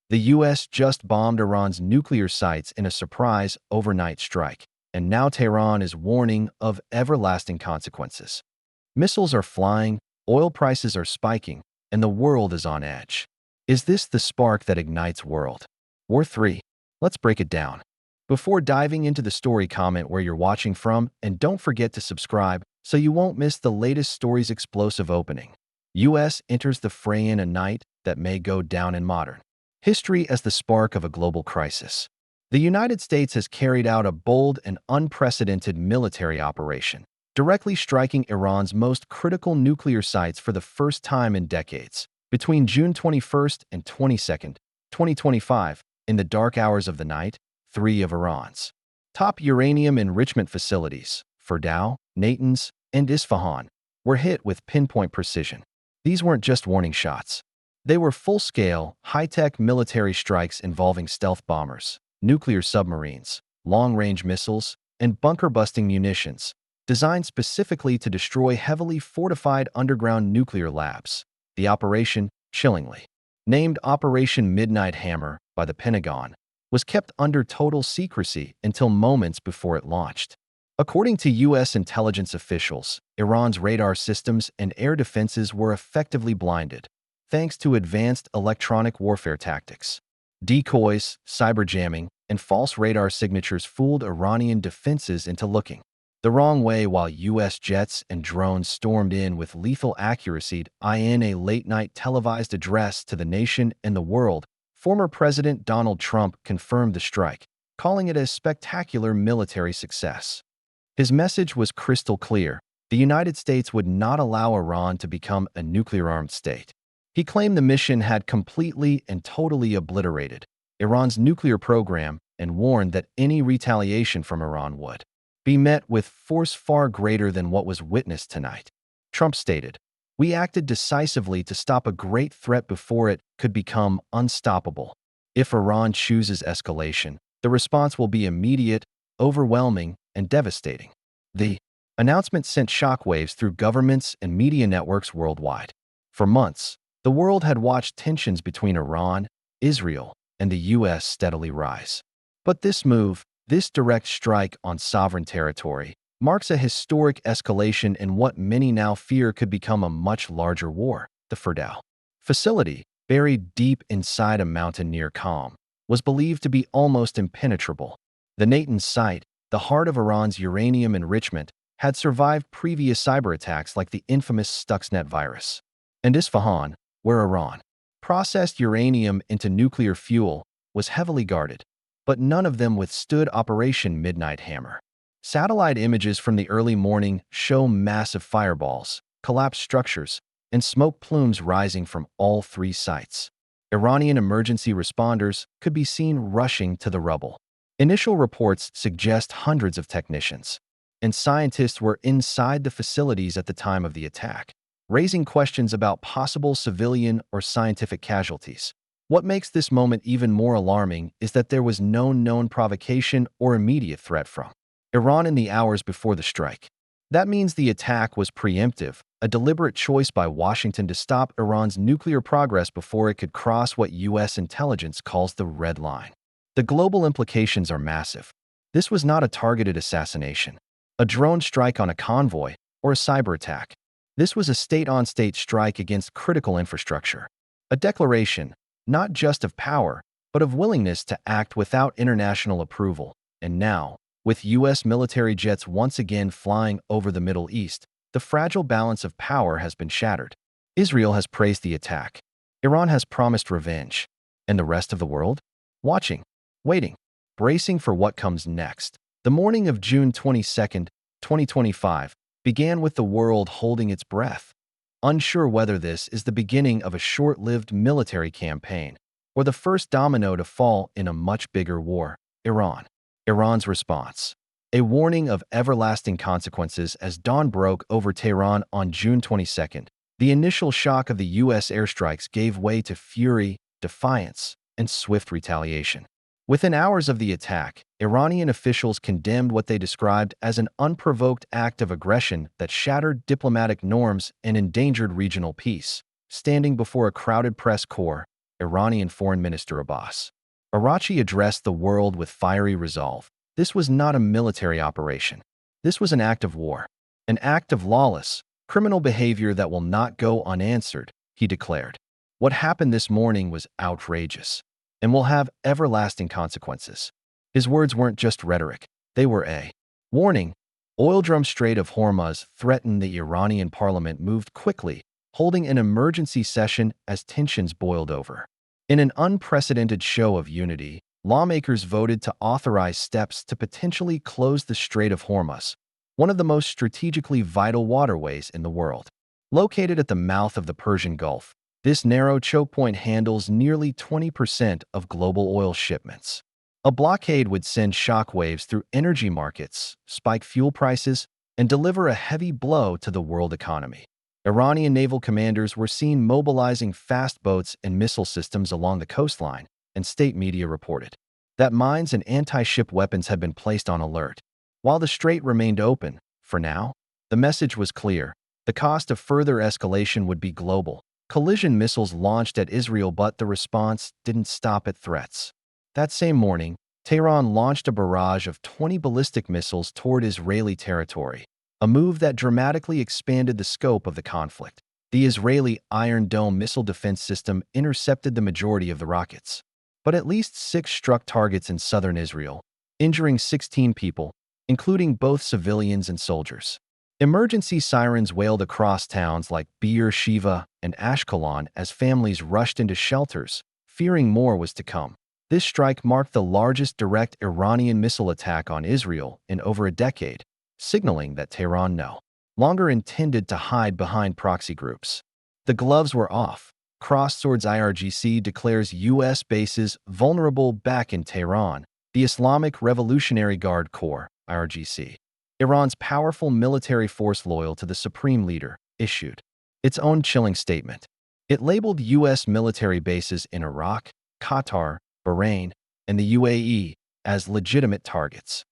The U.S. just bombed Iran's nuclear sites in a surprise overnight strike, and now Tehran is warning of everlasting consequences. Missiles are flying, oil prices are spiking, and the world is on edge. Is this the spark that ignites World War III? Let's break it down. Before diving into the story, comment where you're watching from, and don't forget to subscribe so you won't miss the latest story's explosive opening. U.S. enters the fray in a night that may go down in modern history as the spark of a global crisis. The United States has carried out a bold and unprecedented military operation, directly striking Iran's most critical nuclear sites for the first time in decades. Between June 21st and 22nd, 2025, in the dark hours of the night, three of Iran's top uranium enrichment facilities, Fordow, Natanz, and Isfahan, were hit with pinpoint precision. These weren't just warning shots. They were full-scale, high-tech military strikes involving stealth bombers, nuclear submarines, long-range missiles, and bunker-busting munitions, designed specifically to destroy heavily fortified underground nuclear labs. The operation, chillingly named Operation Midnight Hammer by the Pentagon, was kept under total secrecy until moments before it launched. According to U.S. intelligence officials, Iran's radar systems and air defenses were effectively blinded, thanks to advanced electronic warfare tactics. Decoys, cyber jamming, and false radar signatures fooled Iranian defenses into looking the wrong way while U.S. jets and drones stormed in with lethal accuracy. In a late-night televised address to the nation and the world, former President Donald Trump confirmed the strike, calling it a spectacular military success. His message was crystal clear: the United States would not allow Iran to become a nuclear-armed state. He claimed the mission had completely and totally obliterated Iran's nuclear program and warned that any retaliation from Iran would be met with force far greater than what was witnessed tonight. Trump stated, "We acted decisively to stop a great threat before it could become unstoppable. If Iran chooses escalation, the response will be immediate, overwhelming, and devastating." The announcement sent shockwaves through governments and media networks worldwide. For months, the world had watched tensions between Iran, Israel, and the U.S. steadily rise. But this move, this direct strike on sovereign territory, marks a historic escalation in what many now fear could become a much larger war. The Fordow facility, buried deep inside a mountain near Qom, was believed to be almost impenetrable. The Natanz site, the heart of Iran's uranium enrichment, had survived previous cyber attacks like the infamous Stuxnet virus. And Isfahan, where Iran processed uranium into nuclear fuel, was heavily guarded, but none of them withstood Operation Midnight Hammer. Satellite images from the early morning show massive fireballs, collapsed structures, and smoke plumes rising from all three sites. Iranian emergency responders could be seen rushing to the rubble. Initial reports suggest hundreds of technicians and scientists were inside the facilities at the time of the attack, raising questions about possible civilian or scientific casualties. What makes this moment even more alarming is that there was no known provocation or immediate threat from Iran in the hours before the strike. That means the attack was preemptive, a deliberate choice by Washington to stop Iran's nuclear progress before it could cross what U.S. intelligence calls the red line. The global implications are massive. This was not a targeted assassination, a drone strike on a convoy, or a cyber attack. This was a state-on-state strike against critical infrastructure, a declaration not just of power, but of willingness to act without international approval. And now, with U.S. military jets once again flying over the Middle East, the fragile balance of power has been shattered. Israel has praised the attack. Iran has promised revenge. And the rest of the world? Watching, waiting, bracing for what comes next. The morning of June 22nd, 2025, began with the world holding its breath, unsure whether this is the beginning of a short-lived military campaign or the first domino to fall in a much bigger war. Iran's response. A warning of everlasting consequences as dawn broke over Tehran on June 22nd. The initial shock of the U.S. airstrikes gave way to fury, defiance, and swift retaliation. Within hours of the attack, Iranian officials condemned what they described as an unprovoked act of aggression that shattered diplomatic norms and endangered regional peace. Standing before a crowded press corps, Iranian Foreign Minister Abbas Araghchi addressed the world with fiery resolve. This was not a military operation. This was an act of war, an act of lawless, criminal behavior that will not go unanswered, he declared. What happened this morning was outrageous and will have everlasting consequences. His words weren't just rhetoric, they were a warning. Oil drum Strait of Hormuz threatened the Iranian parliament moved quickly, holding an emergency session as tensions boiled over. In an unprecedented show of unity, lawmakers voted to authorize steps to potentially close the Strait of Hormuz, one of the most strategically vital waterways in the world. Located at the mouth of the Persian Gulf, this narrow choke point handles nearly 20% of global oil shipments. A blockade would send shockwaves through energy markets, spike fuel prices, and deliver a heavy blow to the world economy. Iranian naval commanders were seen mobilizing fast boats and missile systems along the coastline, and state media reported that mines and anti-ship weapons had been placed on alert. While the strait remained open, for now, the message was clear. The cost of further escalation would be global. Collision missiles launched at Israel, but the response didn't stop at threats. That same morning, Tehran launched a barrage of 20 ballistic missiles toward Israeli territory, a move that dramatically expanded the scope of the conflict. The Israeli Iron Dome missile defense system intercepted the majority of the rockets, but at least 6 struck targets in southern Israel, injuring 16 people, including both civilians and soldiers. Emergency sirens wailed across towns like Be'er Sheva and Ashkelon as families rushed into shelters, fearing more was to come. This strike marked the largest direct Iranian missile attack on Israel in over a decade, signaling that Tehran no longer intended to hide behind proxy groups. The gloves were off. Crosswords IRGC declares U.S. bases vulnerable back in Tehran. The Islamic Revolutionary Guard Corps, IRGC, Iran's powerful military force loyal to the supreme leader, issued its own chilling statement. It labeled U.S. military bases in Iraq, Qatar, Bahrain, and the UAE as legitimate targets.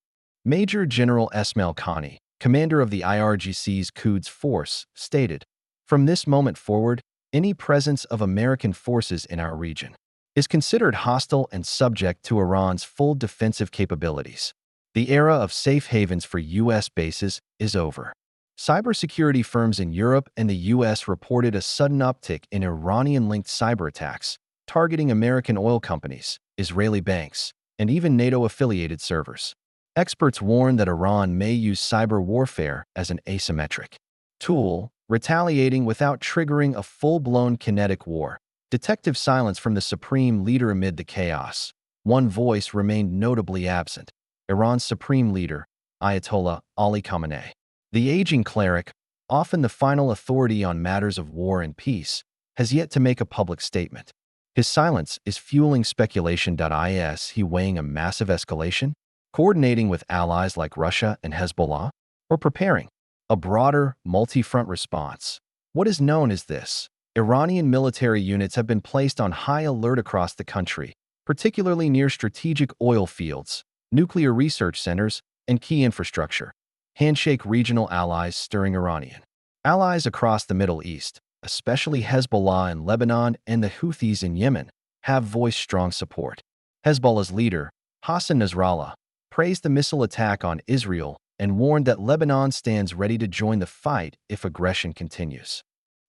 Major General Esmail Khani, commander of the IRGC's Quds Force, stated, "From this moment forward, any presence of American forces in our region is considered hostile and subject to Iran's full defensive capabilities. The era of safe havens for U.S. bases is over." Cybersecurity firms in Europe and the U.S. reported a sudden uptick in Iranian-linked cyber attacks, targeting American oil companies, Israeli banks, and even NATO-affiliated servers. Experts warn that Iran may use cyber warfare as an asymmetric tool, retaliating without triggering a full-blown kinetic war. Detective silence from the supreme leader amid the chaos. One voice remained notably absent: Iran's supreme leader, Ayatollah Ali Khamenei. The aging cleric, often the final authority on matters of war and peace, has yet to make a public statement. His silence is fueling speculation. Is he weighing a massive escalation, coordinating with allies like Russia and Hezbollah, or preparing a broader, multi-front response? What is known as this? Iranian military units have been placed on high alert across the country, particularly near strategic oil fields, nuclear research centers, and key infrastructure. Handshake regional allies stirring Iranian allies across the Middle East, especially Hezbollah in Lebanon and the Houthis in Yemen, have voiced strong support. Hezbollah's leader, Hassan Nasrallah, praised the missile attack on Israel and warned that Lebanon stands ready to join the fight if aggression continues.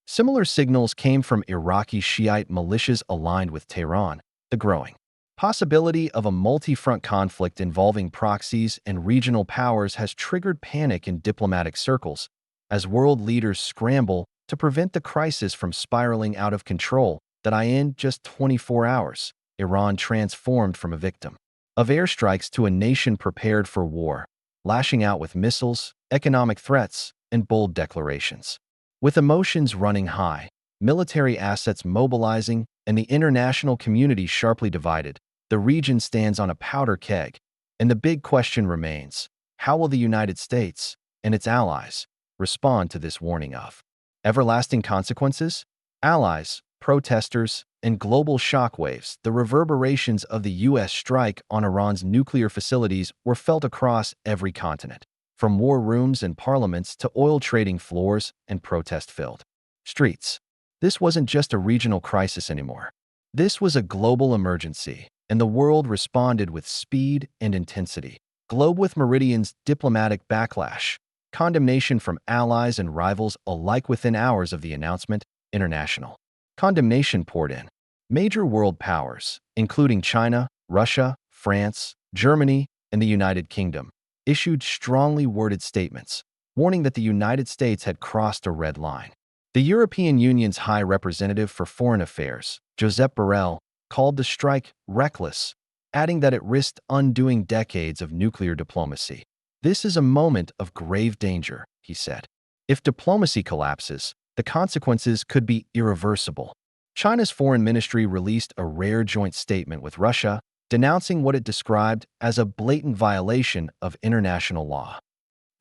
Similar signals came from Iraqi Shiite militias aligned with Tehran. The growing possibility of a multi-front conflict involving proxies and regional powers has triggered panic in diplomatic circles as world leaders scramble to prevent the crisis from spiraling out of control. In just 24 hours, Iran transformed from a victim of airstrikes to a nation prepared for war, lashing out with missiles, economic threats, and bold declarations. With emotions running high, military assets mobilizing, and the international community sharply divided, the region stands on a powder keg, and the big question remains: how will the United States and its allies respond to this warning of everlasting consequences? Allies, protesters, and global shockwaves. The reverberations of the U.S. strike on Iran's nuclear facilities were felt across every continent, from war rooms and parliaments to oil trading floors and protest-filled streets. This wasn't just a regional crisis anymore. This was a global emergency, and the world responded with speed and intensity. Globe with Meridian's diplomatic backlash, condemnation from allies and rivals alike within hours of the announcement, international condemnation poured in. Major world powers, including China, Russia, France, Germany, and the United Kingdom, issued strongly worded statements, warning that the United States had crossed a red line. The European Union's High Representative for Foreign Affairs, Josep Borrell, called the strike reckless, adding that it risked undoing decades of nuclear diplomacy. This is a moment of grave danger, he said. If diplomacy collapses, the consequences could be irreversible. China's foreign ministry released a rare joint statement with Russia, denouncing what it described as a blatant violation of international law.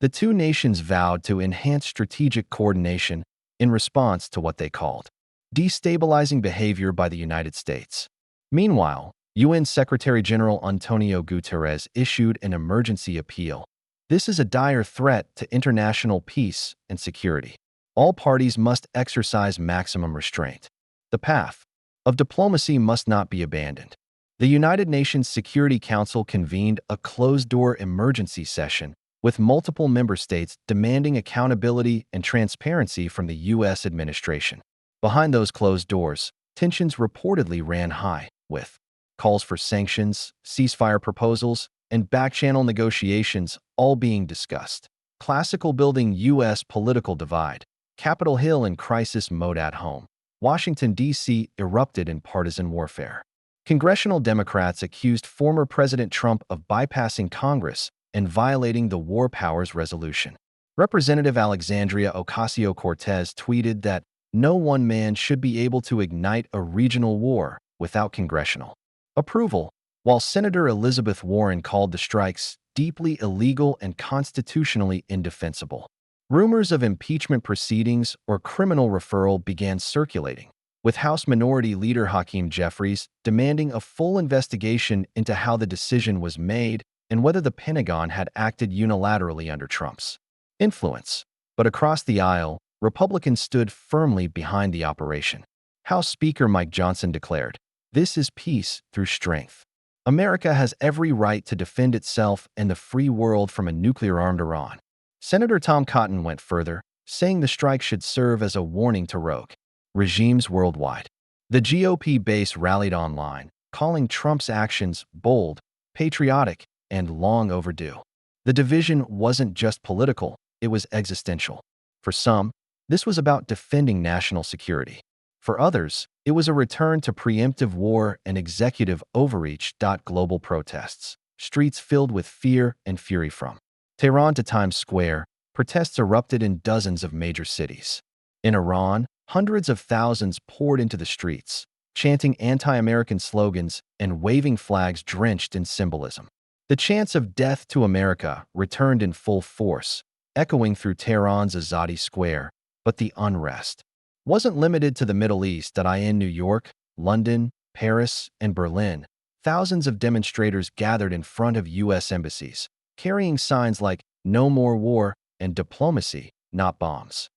The two nations vowed to enhance strategic coordination in response to what they called destabilizing behavior by the United States. Meanwhile, UN Secretary-General Antonio Guterres issued an emergency appeal. This is a dire threat to international peace and security. All parties must exercise maximum restraint. The path of diplomacy must not be abandoned. The United Nations Security Council convened a closed-door emergency session with multiple member states demanding accountability and transparency from the U.S. administration. Behind those closed doors, tensions reportedly ran high, with calls for sanctions, ceasefire proposals, and back-channel negotiations all being discussed. Classical building U.S. political divide. Capitol Hill in crisis mode at home. Washington, D.C. erupted in partisan warfare. Congressional Democrats accused former President Trump of bypassing Congress and violating the War Powers Resolution. Representative Alexandria Ocasio-Cortez tweeted that no one man should be able to ignite a regional war without congressional approval, while Senator Elizabeth Warren called the strikes deeply illegal and constitutionally indefensible. Rumors of impeachment proceedings or criminal referral began circulating, with House Minority Leader Hakeem Jeffries demanding a full investigation into how the decision was made and whether the Pentagon had acted unilaterally under Trump's influence. But across the aisle, Republicans stood firmly behind the operation. House Speaker Mike Johnson declared, "This is peace through strength. America has every right to defend itself and the free world from a nuclear-armed Iran." Senator Tom Cotton went further, saying the strike should serve as a warning to rogue regimes worldwide. The GOP base rallied online, calling Trump's actions bold, patriotic, and long overdue. The division wasn't just political, it was existential. For some, this was about defending national security. For others, it was a return to preemptive war and executive overreach. Global protests, streets filled with fear and fury from Tehran to Times Square, protests erupted in dozens of major cities. In Iran, hundreds of thousands poured into the streets, chanting anti-American slogans and waving flags drenched in symbolism. The chants of "Death to America" returned in full force, echoing through Tehran's Azadi Square, but the unrest wasn't limited to the Middle East. In New York, London, Paris, and Berlin, thousands of demonstrators gathered in front of U.S. embassies, carrying signs like "No More War" and "Diplomacy, Not Bombs."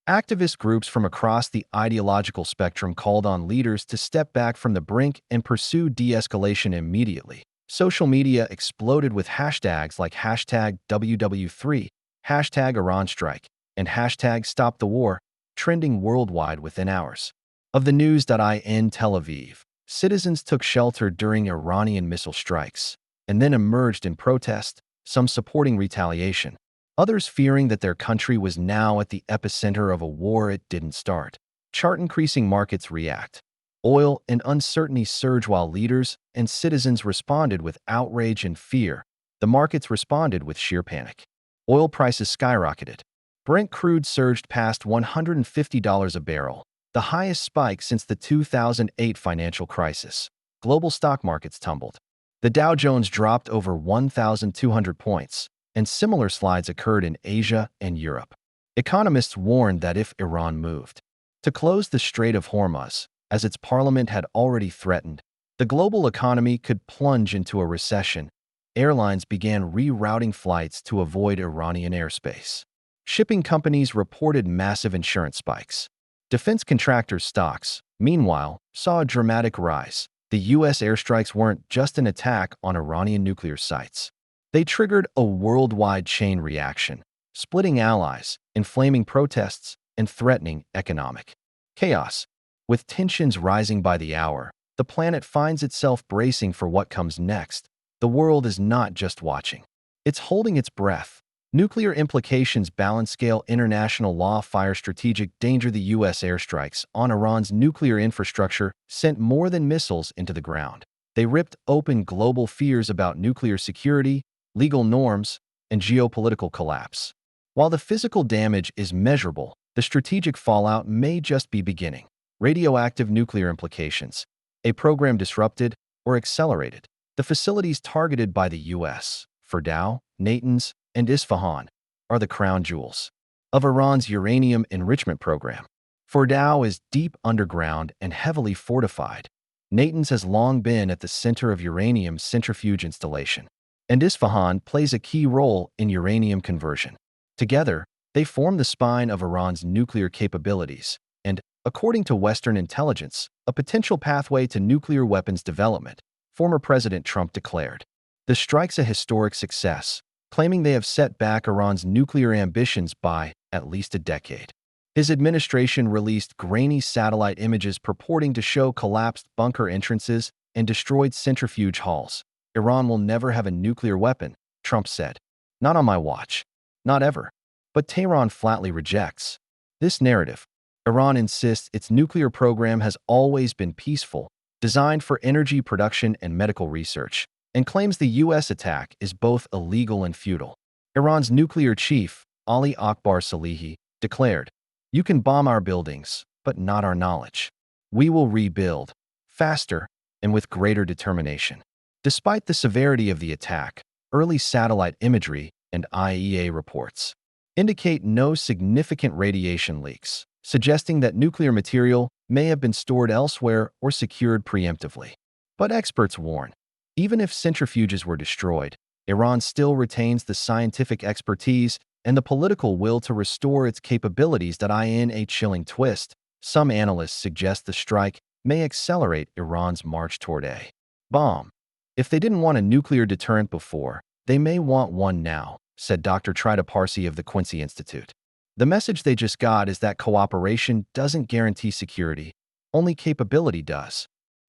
Activist groups from across the ideological spectrum called on leaders to step back from the brink and pursue de-escalation immediately. Social media exploded with hashtags like hashtag WW3, hashtag Iran Strike, and hashtag Stop the War, trending worldwide within hours. Of the news. In Tel Aviv, citizens took shelter during Iranian missile strikes and then emerged in protest, some supporting retaliation, others fearing that their country was now at the epicenter of a war it didn't start. Chart-increasing markets react. Oil and uncertainty surge while leaders and citizens responded with outrage and fear. The markets responded with sheer panic. Oil prices skyrocketed. Brent crude surged past $150 a barrel, the highest spike since the 2008 financial crisis. Global stock markets tumbled. The Dow Jones dropped over 1,200 points, and similar slides occurred in Asia and Europe. Economists warned that if Iran moved to close the Strait of Hormuz, as its parliament had already threatened, the global economy could plunge into a recession. Airlines began rerouting flights to avoid Iranian airspace. Shipping companies reported massive insurance spikes. Defense contractors' stocks, meanwhile, saw a dramatic rise. The U.S. airstrikes weren't just an attack on Iranian nuclear sites. They triggered a worldwide chain reaction, splitting allies, inflaming protests, and threatening economic chaos. With tensions rising by the hour, the planet finds itself bracing for what comes next. The world is not just watching. It's holding its breath. Nuclear implications balance-scale international law fire strategic danger. The U.S. airstrikes on Iran's nuclear infrastructure sent more than missiles into the ground. They ripped open global fears about nuclear security, legal norms, and geopolitical collapse. While the physical damage is measurable, the strategic fallout may just be beginning. Radioactive nuclear implications. A program disrupted or accelerated. The facilities targeted by the U.S., Fordow, Natanz, and Isfahan, are the crown jewels of Iran's uranium enrichment program. Fordow is deep underground and heavily fortified. Natanz has long been at the center of uranium centrifuge installation, and Isfahan plays a key role in uranium conversion. Together, they form the spine of Iran's nuclear capabilities and, according to Western intelligence, a potential pathway to nuclear weapons development, former President Trump declared. The strike's a historic success, claiming they have set back Iran's nuclear ambitions by at least a decade. His administration released grainy satellite images purporting to show collapsed bunker entrances and destroyed centrifuge halls. Iran will never have a nuclear weapon, Trump said. Not on my watch. Not ever. But Tehran flatly rejects this narrative. Iran insists its nuclear program has always been peaceful, designed for energy production and medical research, and claims the U.S. attack is both illegal and futile. Iran's nuclear chief, Ali Akbar Salehi, declared, "You can bomb our buildings, but not our knowledge. We will rebuild, faster and with greater determination." Despite the severity of the attack, early satellite imagery and IAEA reports indicate no significant radiation leaks, suggesting that nuclear material may have been stored elsewhere or secured preemptively. But experts warn, even if centrifuges were destroyed, Iran still retains the scientific expertise and the political will to restore its capabilities. In a chilling twist, some analysts suggest the strike may accelerate Iran's march toward a bomb. If they didn't want a nuclear deterrent before, they may want one now, said Dr. Trita Parsi of the Quincy Institute. The message they just got is that cooperation doesn't guarantee security, only capability does.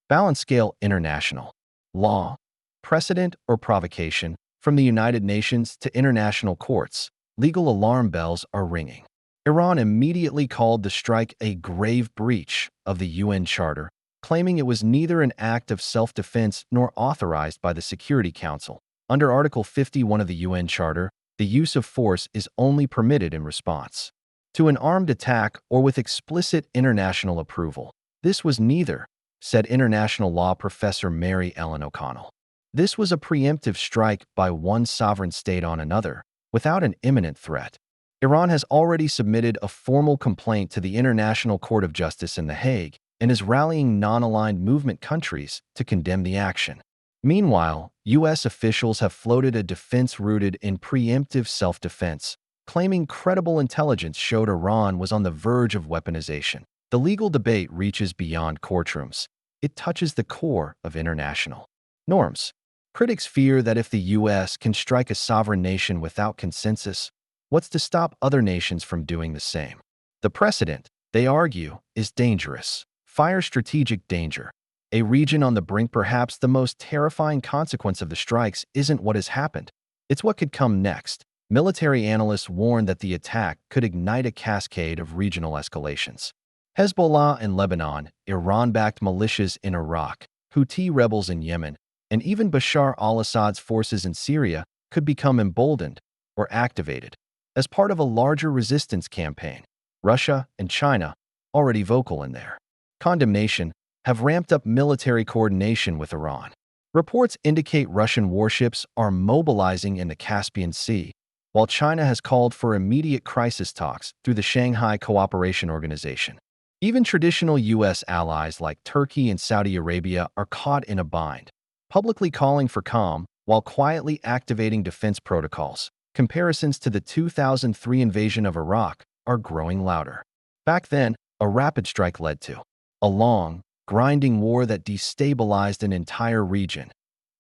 Balance-scale international law, precedent, or provocation, from the United Nations to international courts, legal alarm bells are ringing. Iran immediately called the strike a grave breach of the UN Charter, claiming it was neither an act of self-defense nor authorized by the Security Council. Under Article 51 of the UN Charter, the use of force is only permitted in response to an armed attack or with explicit international approval. This was neither, said international law professor Mary Ellen O'Connell. This was a preemptive strike by one sovereign state on another, without an imminent threat. Iran has already submitted a formal complaint to the International Court of Justice in The Hague and is rallying non-aligned movement countries to condemn the action. Meanwhile, U.S. officials have floated a defense rooted in preemptive self-defense, claiming credible intelligence showed Iran was on the verge of weaponization. The legal debate reaches beyond courtrooms. It touches the core of international norms. Critics fear that if the U.S. can strike a sovereign nation without consensus, what's to stop other nations from doing the same? The precedent, they argue, is dangerous. Fire strategic danger. A region on the brink. Perhaps the most terrifying consequence of the strikes isn't what has happened. It's what could come next. Military analysts warn that the attack could ignite a cascade of regional escalations. Hezbollah in Lebanon, Iran-backed militias in Iraq, Houthi rebels in Yemen, and even Bashar al-Assad's forces in Syria could become emboldened or activated as part of a larger resistance campaign. Russia and China, already vocal in their condemnation, have ramped up military coordination with Iran. Reports indicate Russian warships are mobilizing in the Caspian Sea, while China has called for immediate crisis talks through the Shanghai Cooperation Organization. Even traditional U.S. allies like Turkey and Saudi Arabia are caught in a bind, publicly calling for calm while quietly activating defense protocols. Comparisons to the 2003 invasion of Iraq are growing louder. Back then, a rapid strike led to a long, grinding war that destabilized an entire region.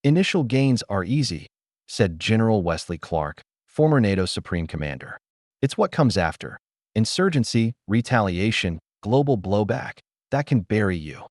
Initial gains are easy, said General Wesley Clark, former NATO Supreme Commander. It's what comes after: insurgency, retaliation, global blowback, that can bury you.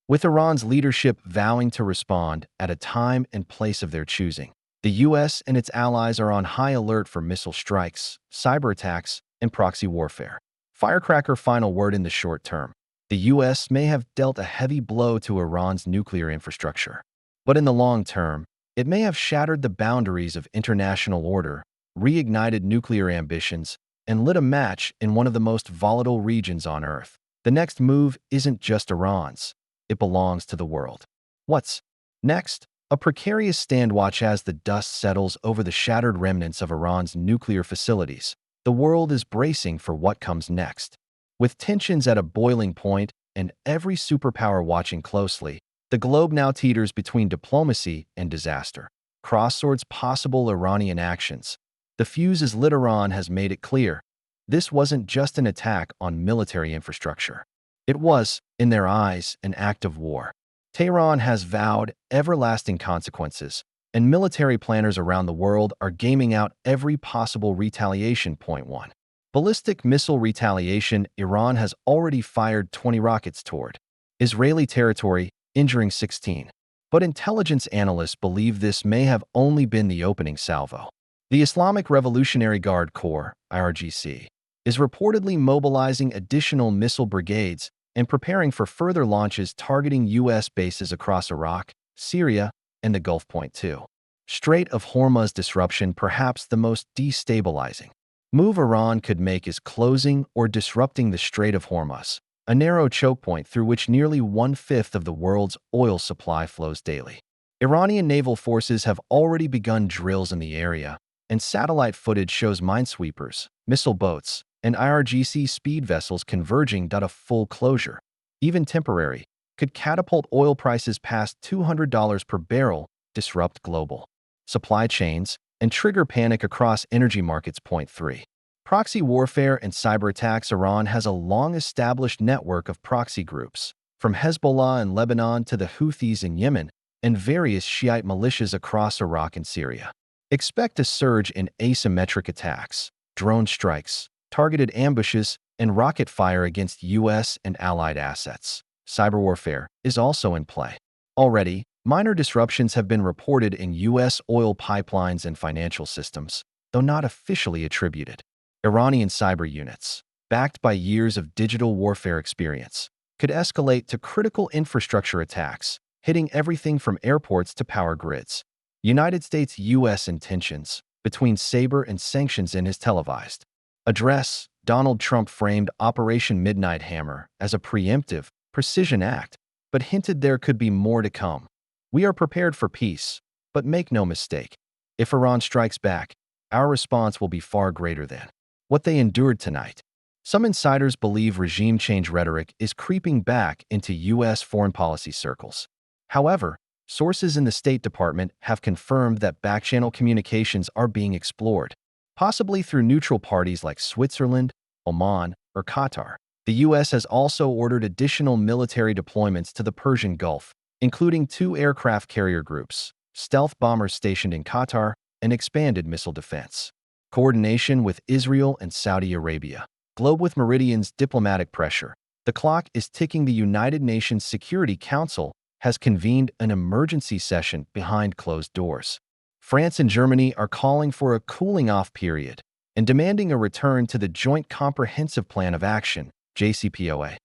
With Iran's leadership vowing to respond at a time and place of their choosing, the U.S. and its allies are on high alert for missile strikes, cyber attacks, and proxy warfare. Firecracker final word: in the short term, the U.S. may have dealt a heavy blow to Iran's nuclear infrastructure. But in the long term, it may have shattered the boundaries of international order, reignited nuclear ambitions, and lit a match in one of the most volatile regions on Earth. The next move isn't just Iran's. It belongs to the world. What's next? A precarious standwatch as the dust settles over the shattered remnants of Iran's nuclear facilities. The world is bracing for what comes next. With tensions at a boiling point and every superpower watching closely, the globe now teeters between diplomacy and disaster. Crosswords possible Iranian actions. The fuse is lit. Iran has made it clear. This wasn't just an attack on military infrastructure. It was, in their eyes, an act of war. Tehran has vowed everlasting consequences, and military planners around the world are gaming out every possible retaliation. Point 1. Ballistic missile retaliation. Iran has already fired 20 rockets toward Israeli territory, injuring 16. But intelligence analysts believe this may have only been the opening salvo. The Islamic Revolutionary Guard Corps, IRGC, is reportedly mobilizing additional missile brigades and preparing for further launches targeting U.S. bases across Iraq, Syria, and the Gulf. Point 2. Strait of Hormuz disruption. Perhaps the most destabilizing move Iran could make is closing or disrupting the Strait of Hormuz, a narrow choke point through which nearly 1/5 of the world's oil supply flows daily. Iranian naval forces have already begun drills in the area, and satellite footage shows minesweepers, missile boats, and IRGC speed vessels converging. A full closure, even temporary, could catapult oil prices past $200 per barrel, disrupt global supply chains, and trigger panic across energy markets. Point 3. Proxy warfare and cyber attacks. Iran has a long-established network of proxy groups, from Hezbollah in Lebanon to the Houthis in Yemen, and various Shiite militias across Iraq and Syria. Expect a surge in asymmetric attacks, drone strikes, targeted ambushes, and rocket fire against U.S. and allied assets. Cyber warfare is also in play. Already, minor disruptions have been reported in U.S. oil pipelines and financial systems, though not officially attributed. Iranian cyber units, backed by years of digital warfare experience, could escalate to critical infrastructure attacks, hitting everything from airports to power grids. United States-U.S. intentions between Sabre and sanctions. In his televised address, Donald Trump framed Operation Midnight Hammer as a preemptive, precision act, but hinted there could be more to come. We are prepared for peace, but make no mistake, if Iran strikes back, our response will be far greater than what they endured tonight. Some insiders believe regime change rhetoric is creeping back into U.S. foreign policy circles. However, sources in the State Department have confirmed that backchannel communications are being explored, possibly through neutral parties like Switzerland, Oman, or Qatar. The U.S. has also ordered additional military deployments to the Persian Gulf, including 2 aircraft carrier groups, stealth bombers stationed in Qatar, and expanded missile defense. Coordination with Israel and Saudi Arabia. Globe with Meridian's diplomatic pressure. The clock is ticking. The United Nations Security Council has convened an emergency session behind closed doors. France and Germany are calling for a cooling-off period and demanding a return to the Joint Comprehensive Plan of Action, JCPOA.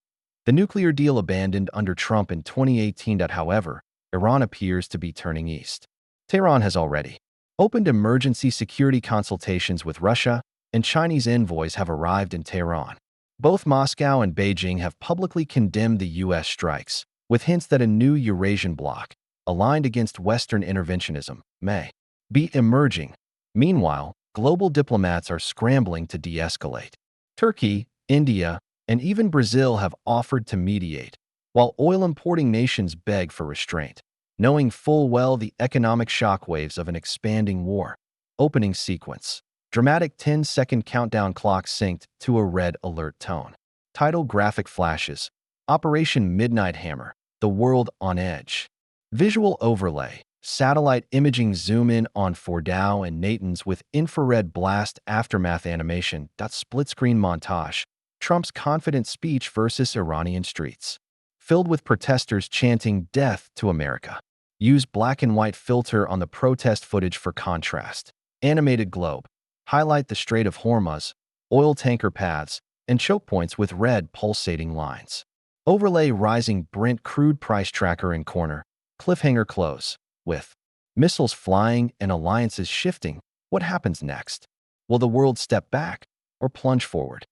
The nuclear deal abandoned under Trump in 2018. However, Iran appears to be turning east. Tehran has already opened emergency security consultations with Russia, and Chinese envoys have arrived in Tehran. Both Moscow and Beijing have publicly condemned the U.S. strikes, with hints that a new Eurasian bloc, aligned against Western interventionism, may be emerging. Meanwhile, global diplomats are scrambling to de-escalate. Turkey, India, and even Brazil have offered to mediate, while oil-importing nations beg for restraint, knowing full well the economic shockwaves of an expanding war. Opening sequence. Dramatic 10-second countdown clock synced to a red alert tone. Title graphic flashes. Operation Midnight Hammer, the world on edge. Visual overlay. Satellite imaging zoom in on Fordow and Natans with infrared blast aftermath animation. Split screen montage. Trump's confident speech versus Iranian streets. Filled with protesters chanting death to America. Use black and white filter on the protest footage for contrast. Animated globe. Highlight the Strait of Hormuz, oil tanker paths, and choke points with red pulsating lines. Overlay rising Brent crude price tracker in corner. Cliffhanger close. With missiles flying and alliances shifting, what happens next? Will the world step back or plunge forward?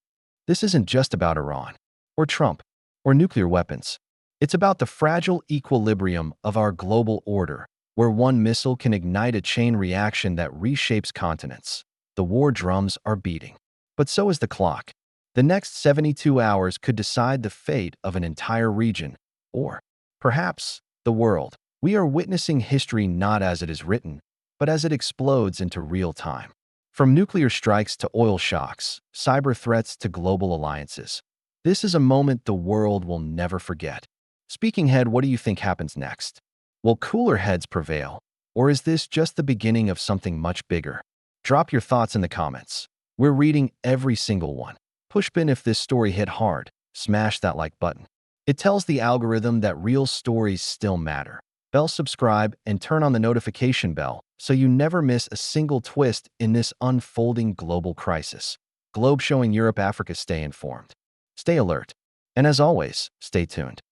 This isn't just about Iran, or Trump, or nuclear weapons. It's about the fragile equilibrium of our global order, where one missile can ignite a chain reaction that reshapes continents. The war drums are beating. But so is the clock. The next 72 hours could decide the fate of an entire region, or perhaps the world. We are witnessing history not as it is written, but as it explodes into real time. From nuclear strikes to oil shocks, cyber threats to global alliances. This is a moment the world will never forget. Speaking ahead, what do you think happens next? Will cooler heads prevail, or is this just the beginning of something much bigger? Drop your thoughts in the comments. We're reading every single one. Push pin if this story hit hard. Smash that like button. It tells the algorithm that real stories still matter. Subscribe, and turn on the notification bell so you never miss a single twist in this unfolding global crisis. Globe showing Europe, Africa, stay informed. Stay alert. And as always, stay tuned.